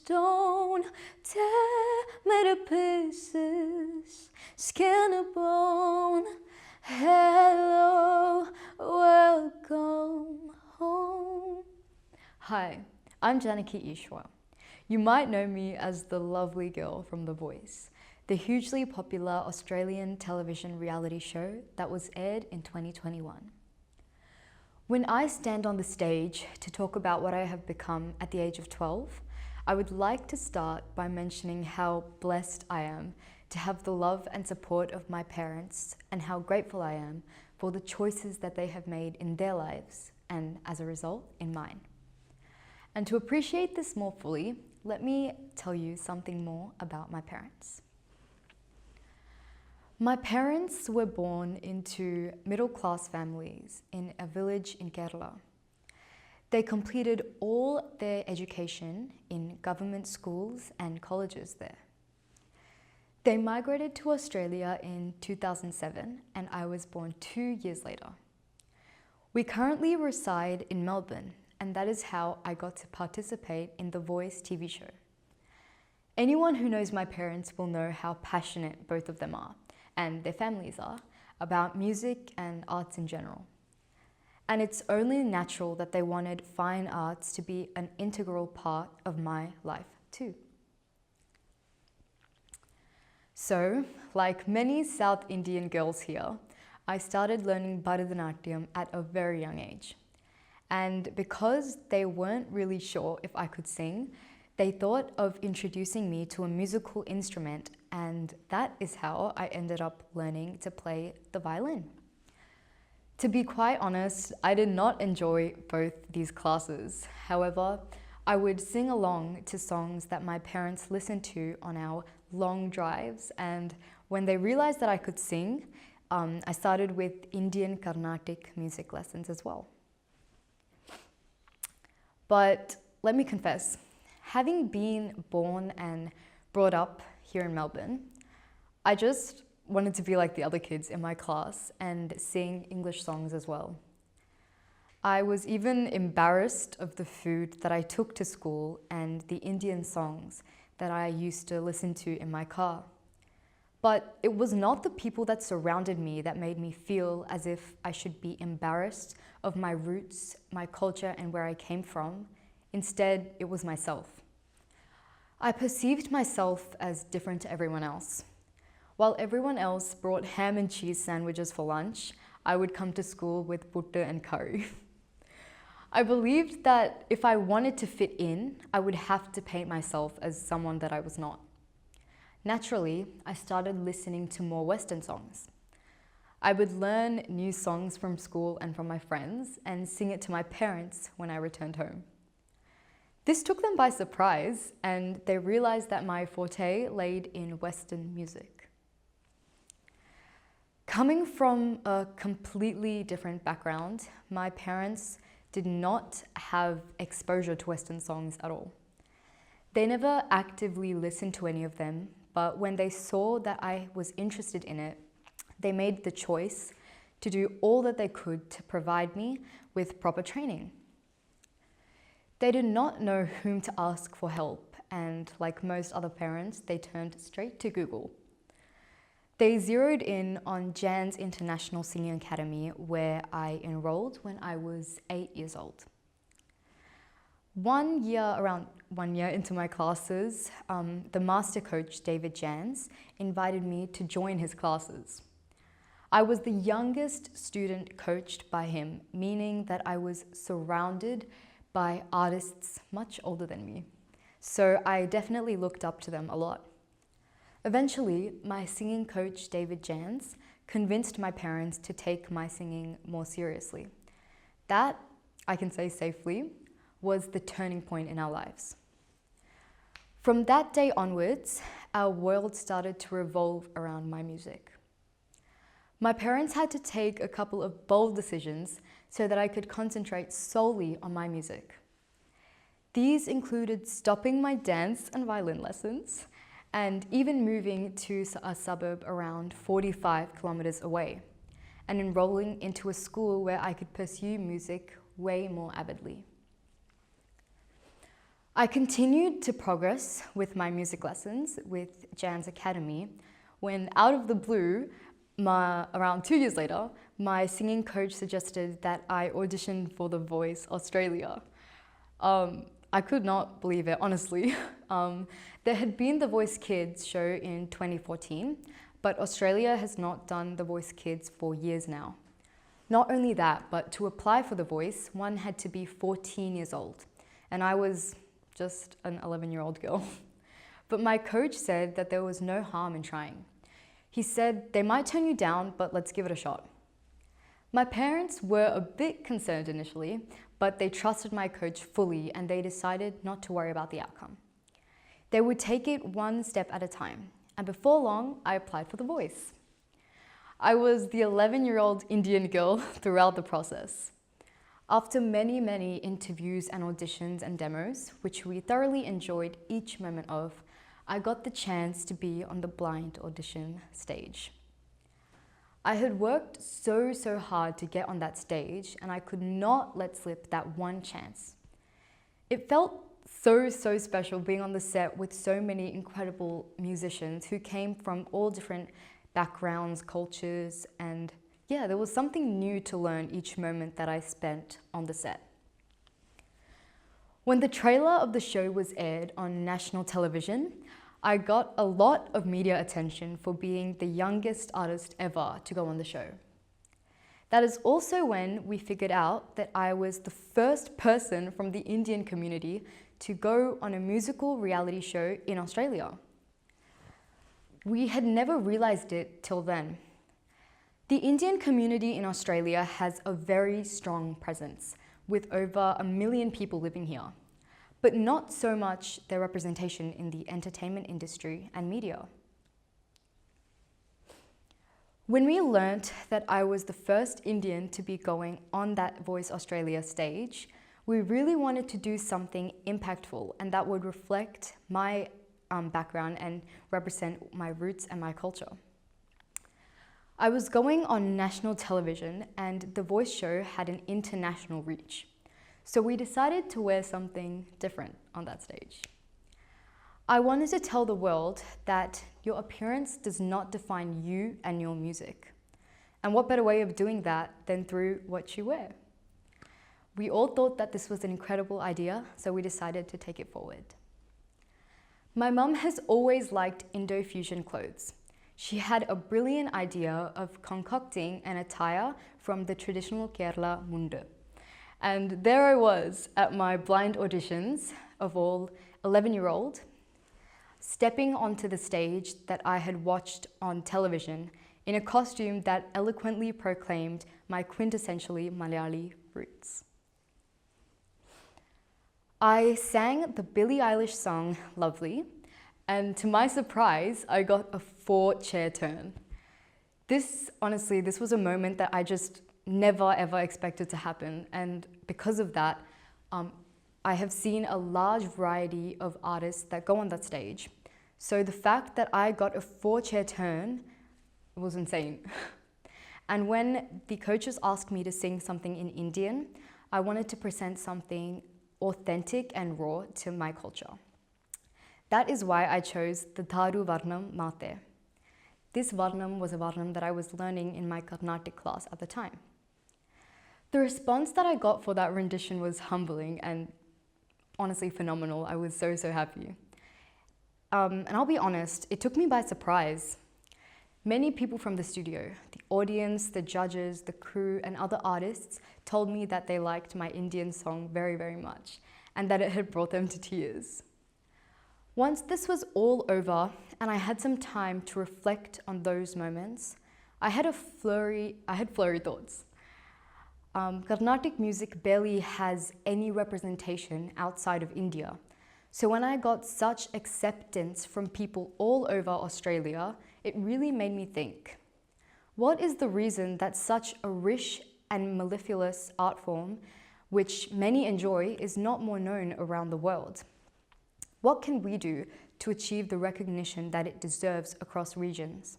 stone, tear me to pieces, skin and bone. Hello, welcome home. Hi, I'm Janaki Easwar. You might know me as the lovely girl from The Voice, the hugely popular Australian television reality show that was aired in 2021. When I stand on the stage to talk about what I have become at the age of 12, I would like to start by mentioning how blessed I am to have the love and support of my parents and how grateful I am for the choices that they have made in their lives and, as a result, in mine. And to appreciate this more fully, let me tell you something more about my parents. My parents were born into middle-class families in a village in Kerala. They completed all their education in government schools and colleges there. They migrated to Australia in 2007 and I was born 2 years later. We currently reside in Melbourne, and that is how I got to participate in The Voice TV show. Anyone who knows my parents will know how passionate both of them are, and their families are, about music and arts in general. And it's only natural that they wanted fine arts to be an integral part of my life too. So, like many South Indian girls here, I started learning Bharatanatyam at a very young age. And because they weren't really sure if I could sing, they thought of introducing me to a musical instrument, and that is how I ended up learning to play the violin. To be quite honest, I did not enjoy both these classes. However, I would sing along to songs that my parents listened to on our long drives, and when they realized that I could sing, I started with Indian Carnatic music lessons as well. But let me confess, having been born and brought up here in Melbourne, I just wanted to be like the other kids in my class and sing English songs as well. I was even embarrassed of the food that I took to school and the Indian songs that I used to listen to in my car. But it was not the people that surrounded me that made me feel as if I should be embarrassed of my roots, my culture, and where I came from. Instead, it was myself. I perceived myself as different to everyone else. While everyone else brought ham and cheese sandwiches for lunch, I would come to school with putta and curry. I believed that if I wanted to fit in, I would have to paint myself as someone that I was not. Naturally, I started listening to more Western songs. I would learn new songs from school and from my friends and sing it to my parents when I returned home. This took them by surprise, and they realized that my forte laid in Western music. Coming from a completely different background, my parents did not have exposure to Western songs at all. They never actively listened to any of them, but when they saw that I was interested in it, they made the choice to do all that they could to provide me with proper training. They did not know whom to ask for help, and like most other parents, they turned straight to Google. They zeroed in on Jan's International Singing Academy, where I enrolled when I was 8 years old. Around 1 year into my classes, the master coach, David Jans, invited me to join his classes. I was the youngest student coached by him, meaning that I was surrounded by artists much older than me. So I definitely looked up to them a lot. Eventually, my singing coach, David Jans, convinced my parents to take my singing more seriously. That, I can say safely, was the turning point in our lives. From that day onwards, our world started to revolve around my music. My parents had to take a couple of bold decisions so that I could concentrate solely on my music. These included stopping my dance and violin lessons and even moving to a suburb around 45 kilometers away and enrolling into a school where I could pursue music way more avidly. I continued to progress with my music lessons with Jan's Academy when, out of the blue, around 2 years later, my singing coach suggested that I audition for The Voice Australia. I could not believe it, honestly. There had been The Voice Kids show in 2014, but Australia has not done The Voice Kids for years now. Not only that, but to apply for The Voice, one had to be 14 years old, and I was just an 11-year-old girl. But my coach said that there was no harm in trying. He said, they might turn you down, but let's give it a shot. My parents were a bit concerned initially, but they trusted my coach fully and they decided not to worry about the outcome. They would take it one step at a time, and before long, I applied for The Voice. I was the 11-year-old Indian girl throughout the process. After many interviews and auditions and demos, which we thoroughly enjoyed each moment of, I got the chance to be on the blind audition stage. I had worked so hard to get on that stage, and I could not let slip that one chance. It felt so special being on the set with so many incredible musicians who came from all different backgrounds, cultures, and yeah, there was something new to learn each moment that I spent on the set. When the trailer of the show was aired on national television, I got a lot of media attention for being the youngest artist ever to go on the show. That is also when we figured out that I was the first person from the Indian community to go on a musical reality show in Australia. We had never realized it till then. The Indian community in Australia has a very strong presence, with over 1 million people living here, but not so much their representation in the entertainment industry and media. When we learnt that I was the first Indian to be going on that Voice Australia stage, we really wanted to do something impactful and that would reflect my background and represent my roots and my culture. I was going on national television and the Voice show had an international reach. So we decided to wear something different on that stage. I wanted to tell the world that your appearance does not define you and your music. And what better way of doing that than through what you wear? We all thought that this was an incredible idea, so we decided to take it forward. My mum has always liked Indo-fusion clothes. She had a brilliant idea of concocting an attire from the traditional Kerala mundu. And there I was at my blind auditions of all 11-year-old, stepping onto the stage that I had watched on television in a costume that eloquently proclaimed my quintessentially Malayali roots. I sang the Billie Eilish song Lovely, and to my surprise, I got a 4-chair turn. This was a moment that I just never ever expected to happen, and because of that, I have seen a large variety of artists that go on that stage. So the fact that I got a 4-chair turn was insane. And when the coaches asked me to sing something in Indian, I wanted to present something authentic and raw to my culture. That is why I chose the Dharu Varnam Mate. This Varnam was a Varnam that I was learning in my Carnatic class at the time. The response that I got for that rendition was humbling and honestly phenomenal. I was so happy. And I'll be honest, it took me by surprise. Many people from the studio, the audience, the judges, the crew, and other artists told me that they liked my Indian song very much and that it had brought them to tears. Once this was all over and I had some time to reflect on those moments, I had flurry thoughts. Carnatic music barely has any representation outside of India. So when I got such acceptance from people all over Australia, it really made me think, what is the reason that such a rich and mellifluous art form, which many enjoy, is not more known around the world? What can we do to achieve the recognition that it deserves across regions?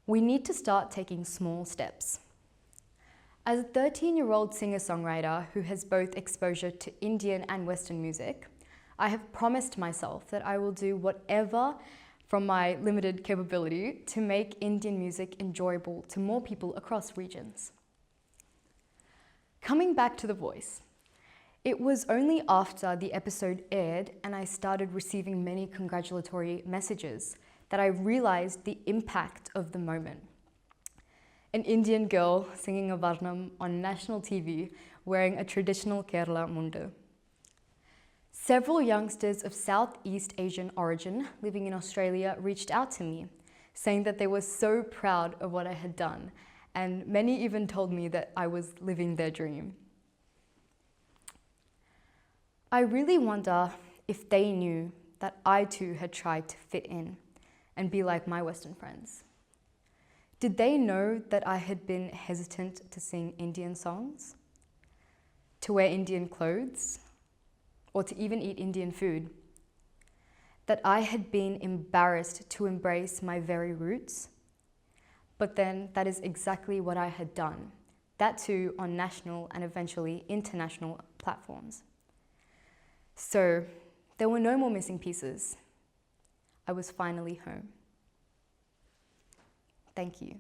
We need to start taking small steps. As a 13-year-old singer-songwriter who has both exposure to Indian and Western music, I have promised myself that I will do whatever from my limited capability to make Indian music enjoyable to more people across regions. Coming back to The Voice, it was only after the episode aired and I started receiving many congratulatory messages that I realized the impact of the moment. An Indian girl singing a Varnam on national TV wearing a traditional Kerala mundu. Several youngsters of Southeast Asian origin living in Australia reached out to me, saying that they were so proud of what I had done, and many even told me that I was living their dream. I really wonder if they knew that I too had tried to fit in and be like my Western friends. Did they know that I had been hesitant to sing Indian songs, to wear Indian clothes, or to even eat Indian food? That I had been embarrassed to embrace my very roots? But then that is exactly what I had done, that too on national and eventually international platforms. So there were no more missing pieces. I was finally home. Thank you.